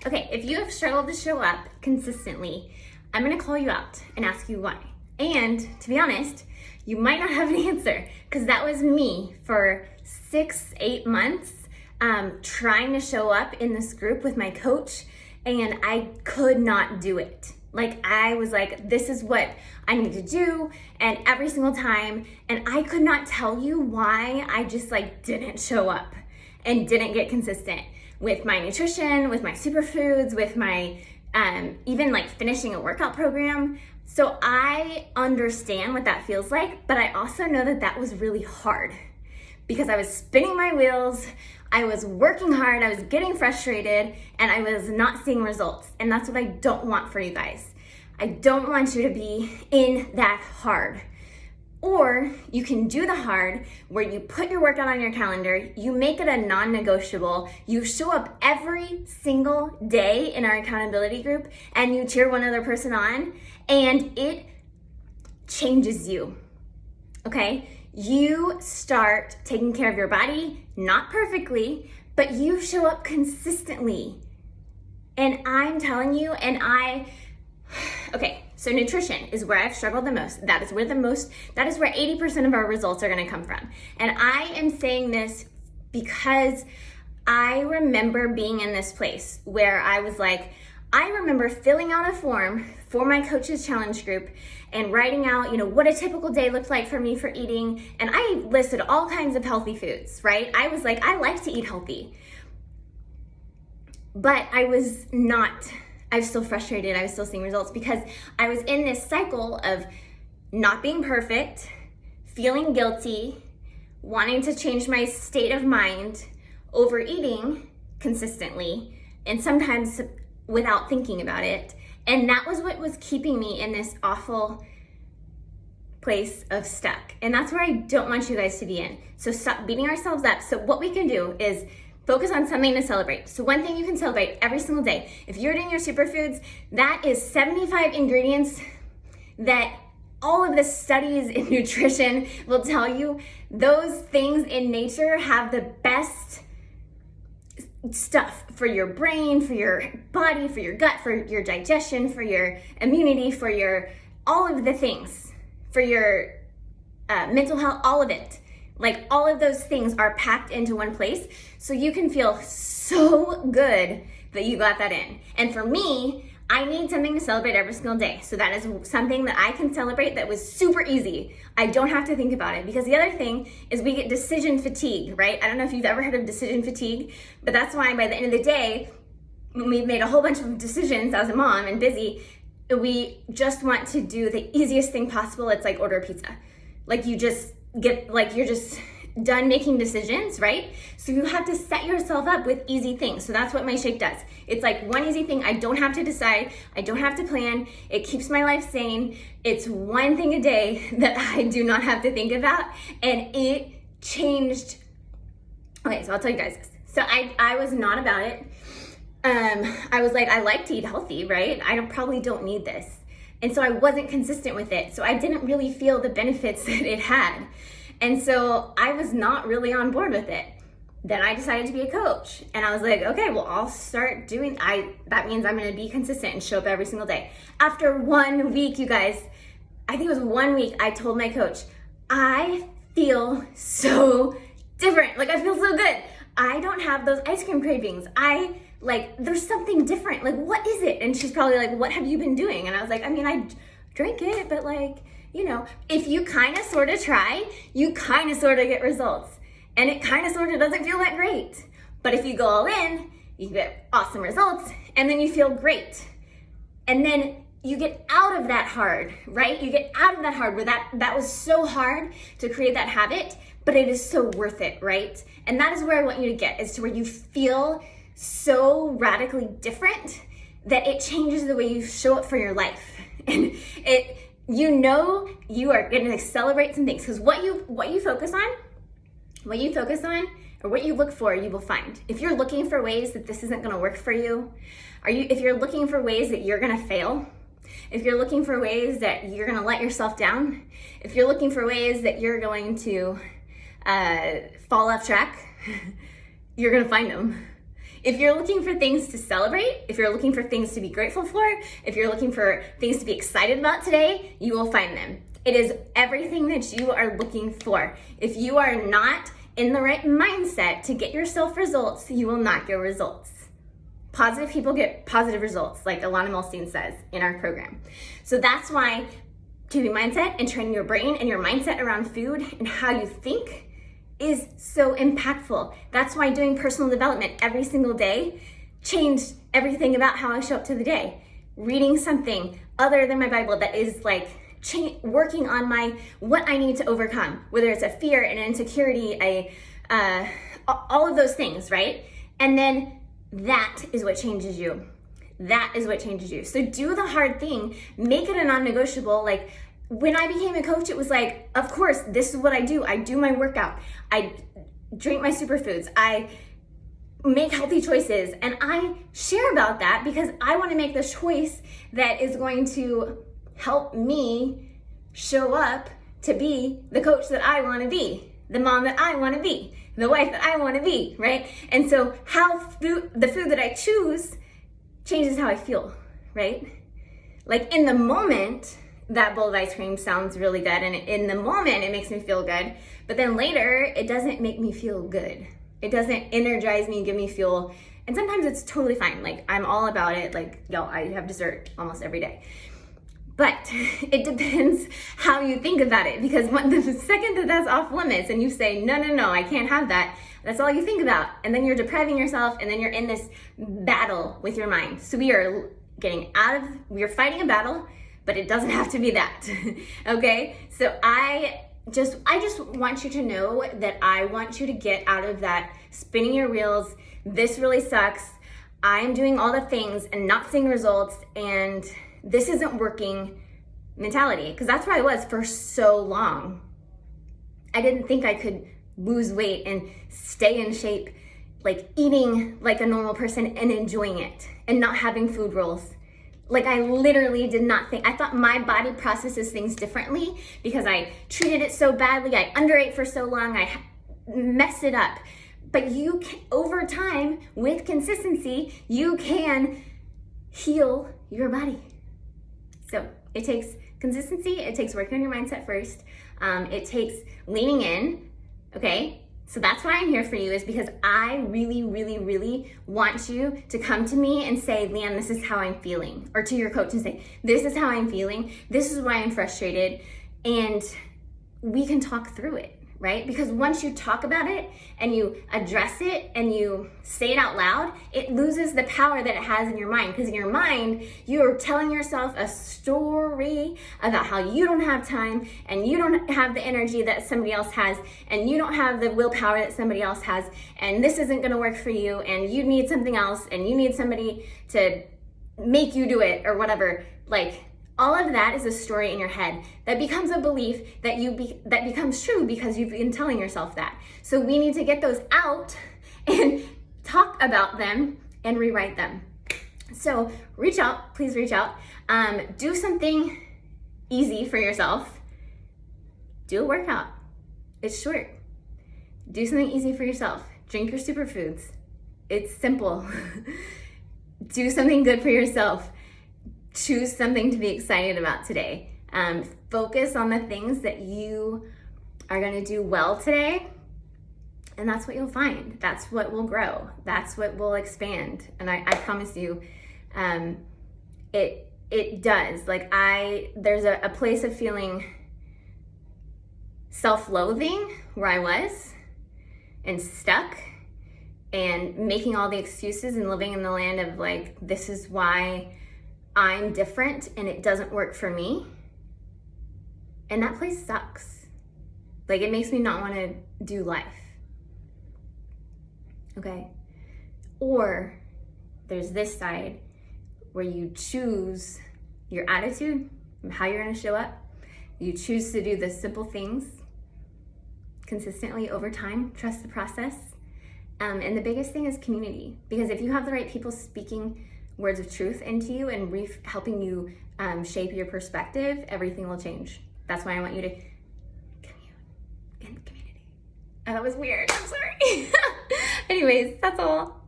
Okay, if you have struggled to show up consistently, I'm gonna call you out and ask you why. And to be honest, you might not have an answer, because that was me for 6-8 months trying to show up in this group with my coach, and I could not do it. Like, I was like, this is what I need to do, and every single time, and I could not tell you why I just didn't show up and didn't get consistent with my nutrition, with my superfoods, with my even finishing a workout program. So I understand what that feels like, but I also know that that was really hard because I was spinning my wheels, I was working hard, I was getting frustrated, and I was not seeing results. And that's what I don't want for you guys. I don't want you to be in that hard. Or you can do the hard where you put your workout on your calendar, you make it a non-negotiable, you show up every single day in our accountability group and you cheer one other person on, and it changes you, okay? You start taking care of your body, not perfectly, but you show up consistently. And I'm telling you, okay, so nutrition is where I've struggled the most. That is where 80% of our results are gonna come from. And I am saying this because I remember being in this place where I was like, I remember filling out a form for my coach's challenge group and writing out, what a typical day looked like for me for eating. And I listed all kinds of healthy foods, right? I was like, I like to eat healthy. But I was still frustrated. I was still seeing results because I was in this cycle of not being perfect, feeling guilty, wanting to change my state of mind, overeating consistently, and sometimes without thinking about it. And that was what was keeping me in this awful place of stuck. And that's where I don't want you guys to be in. So stop beating ourselves up. So what we can do is focus on something to celebrate. So one thing you can celebrate every single day, if you're doing your superfoods, that is 75 ingredients that all of the studies in nutrition will tell you those things in nature have the best stuff for your brain, for your body, for your gut, for your digestion, for your immunity, for your all of the things, for your mental health, all of it. All of those things are packed into one place, so you can feel so good that you got that in. And for me, I need something to celebrate every single day. So that is something that I can celebrate that was super easy. I don't have to think about it, because the other thing is we get decision fatigue, right? I don't know if you've ever heard of decision fatigue, but that's why by the end of the day, when we've made a whole bunch of decisions as a mom and busy, we just want to do the easiest thing possible. It's like order a pizza. You're just done making decisions, right? So you have to set yourself up with easy things. So that's what my shake does. It's one easy thing. I don't have to decide. I don't have to plan. It keeps my life sane. It's one thing a day that I do not have to think about. And it changed. Okay, so I'll tell you guys this. So I was not about it. I was like, I like to eat healthy, right? Probably don't need this. And so I wasn't consistent with it. So I didn't really feel the benefits that it had. And so I was not really on board with it. Then I decided to be a coach. And I was like, okay, well, I'll start that means I'm gonna be consistent and show up every single day. After 1 week, you guys, I think it was 1 week, I told my coach, I feel so different. I feel so good. I don't have those ice cream cravings. There's something different. What is it? And she's probably like, what have you been doing? And I was like, I drink it, but if you kind of sort of try, you kind of sort of get results. And it kind of sort of doesn't feel that great. But if you go all in, you get awesome results, and then you feel great. And then you get out of that hard, right? You get out of that hard where that was so hard to create that habit, but it is so worth it, right? And that is where I want you to get, is to where you feel so radically different that it changes the way you show up for your life. And you are going to celebrate some things, because what you focus on, or what you look for, you will find. If you're looking for ways that this isn't going to work for you, if you're looking for ways that you're going to fail, if you're looking for ways that you're going to let yourself down, if you're looking for ways that you're going to fall off track, you're going to find them. If you're looking for things to celebrate, if you're looking for things to be grateful for, if you're looking for things to be excited about today, you will find them. It is everything that you are looking for. If you are not in the right mindset to get yourself results, you will not get results. Positive people get positive results, like Alana Milstein says in our program. So that's why keeping mindset and training your brain and your mindset around food and how you think is so impactful. That's why doing personal development every single day changed everything about how I show up to the day. Reading something other than my Bible that is like working on what I need to overcome, whether it's a fear, an insecurity, all of those things, right? And then that is what changes you. That is what changes you. So do the hard thing, make it a non-negotiable. Like when I became a coach, it was like, of course, this is what I do. I do my workout. I drink my superfoods. I make healthy choices. And I share about that because I want to make the choice that is going to help me show up to be the coach that I want to be, the mom that I want to be, the wife that I want to be, right? And so the food that I choose changes how I feel, right? Like in the moment, that bowl of ice cream sounds really good, and in the moment it makes me feel good, but then later it doesn't make me feel good. It doesn't energize me, give me fuel, and sometimes it's totally fine. Like I'm all about it, like y'all, I have dessert almost every day. But it depends how you think about it, because the second that that's off limits and you say, no, I can't have that, that's all you think about. And then you're depriving yourself, and then you're in this battle with your mind. So we are fighting a battle, but it doesn't have to be that, okay? So I just want you to know that I want you to get out of that spinning your wheels, this really sucks, I'm doing all the things and not seeing results, and this isn't working mentality, because that's where I was for so long. I didn't think I could lose weight and stay in shape, like eating like a normal person and enjoying it and not having food rules. Like I literally did not think, I thought my body processes things differently because I treated it so badly. I underate for so long, I messed it up. But you can, over time, with consistency, you can heal your body. So it takes consistency, it takes working on your mindset first, it takes leaning in, okay? So that's why I'm here for you, is because I really, really, really want you to come to me and say, Leanne, this is how I'm feeling. Or to your coach and say, this is how I'm feeling, this is why I'm frustrated, and we can talk through it. Right? Because once you talk about it and you address it and you say it out loud, it loses the power that it has in your mind. Because in your mind, you're telling yourself a story about how you don't have time and you don't have the energy that somebody else has and you don't have the willpower that somebody else has, and this isn't going to work for you, and you need something else, and you need somebody to make you do it or whatever. Like, all of that is a story in your head that becomes a belief that that becomes true because you've been telling yourself that. So we need to get those out and talk about them and rewrite them. So reach out, please reach out. Do something easy for yourself. Do a workout. It's short. Do something easy for yourself. Drink your superfoods. It's simple. Do something good for yourself. Choose something to be excited about today. Focus on the things that you are going to do well today, and that's what you'll find. That's what will grow. That's what will expand. And I promise you, it does. Like there's a place of feeling self-loathing where I was and stuck and making all the excuses and living in the land of like, this is why I'm different and it doesn't work for me. And that place sucks. Like it makes me not want to do life. Okay? Or there's this side where you choose your attitude, how you're going to show up. You choose to do the simple things consistently over time, trust the process. And the biggest thing is community. Because if you have the right people speaking words of truth into you and helping you shape your perspective, everything will change. That's why I want you to commune in the community. That was weird, I'm sorry. Anyways, that's all.